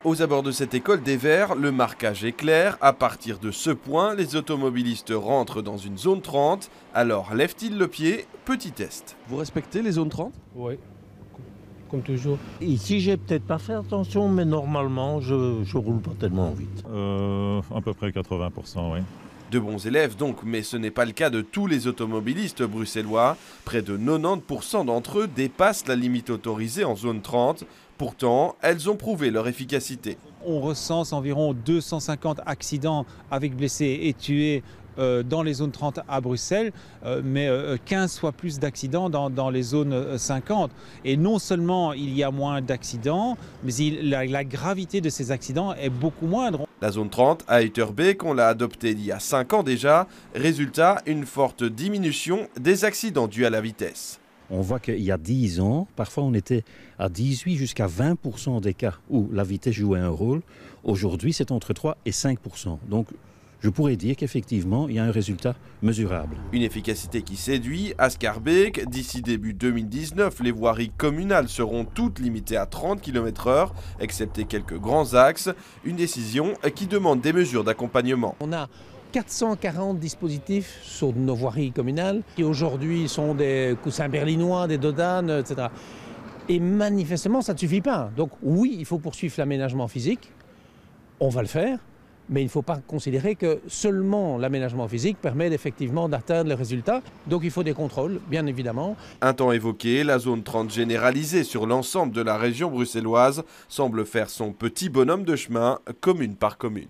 Aux abords de cette école des Verts, le marquage est clair. À partir de ce point, les automobilistes rentrent dans une zone 30. Alors lèvent-ils le pied? Petit test. Vous respectez les zones 30? Oui, comme toujours. Ici, j'ai peut-être pas fait attention, mais normalement, je roule pas tellement vite. À peu près 80%, oui. De bons élèves donc, mais ce n'est pas le cas de tous les automobilistes bruxellois. Près de 90% d'entre eux dépassent la limite autorisée en zone 30. Pourtant, elles ont prouvé leur efficacité. On recense environ 250 accidents avec blessés et tués dans les zones 30 à Bruxelles, mais 15 fois plus d'accidents dans les zones 50. Et non seulement il y a moins d'accidents, mais la gravité de ces accidents est beaucoup moindre. La zone 30 à Uiterbeek, on l'a adoptée il y a 5 ans déjà. Résultat, une forte diminution des accidents dus à la vitesse. On voit qu'il y a 10 ans, parfois on était à 18 jusqu'à 20% des cas où la vitesse jouait un rôle. Aujourd'hui, c'est entre 3 et 5%. Donc, je pourrais dire qu'effectivement, il y a un résultat mesurable. Une efficacité qui séduit. À Schaerbeek, d'ici début 2019, les voiries communales seront toutes limitées à 30 km/h, excepté quelques grands axes. Une décision qui demande des mesures d'accompagnement. On a 440 dispositifs sur nos voiries communales qui aujourd'hui sont des coussins berlinois, des dodanes, etc. Et manifestement, ça ne suffit pas. Donc oui, il faut poursuivre l'aménagement physique. On va le faire. Mais il ne faut pas considérer que seulement l'aménagement physique permet effectivement d'atteindre les résultats. Donc il faut des contrôles, bien évidemment. Un temps évoqué, la zone 30 généralisée sur l'ensemble de la région bruxelloise semble faire son petit bonhomme de chemin, commune par commune.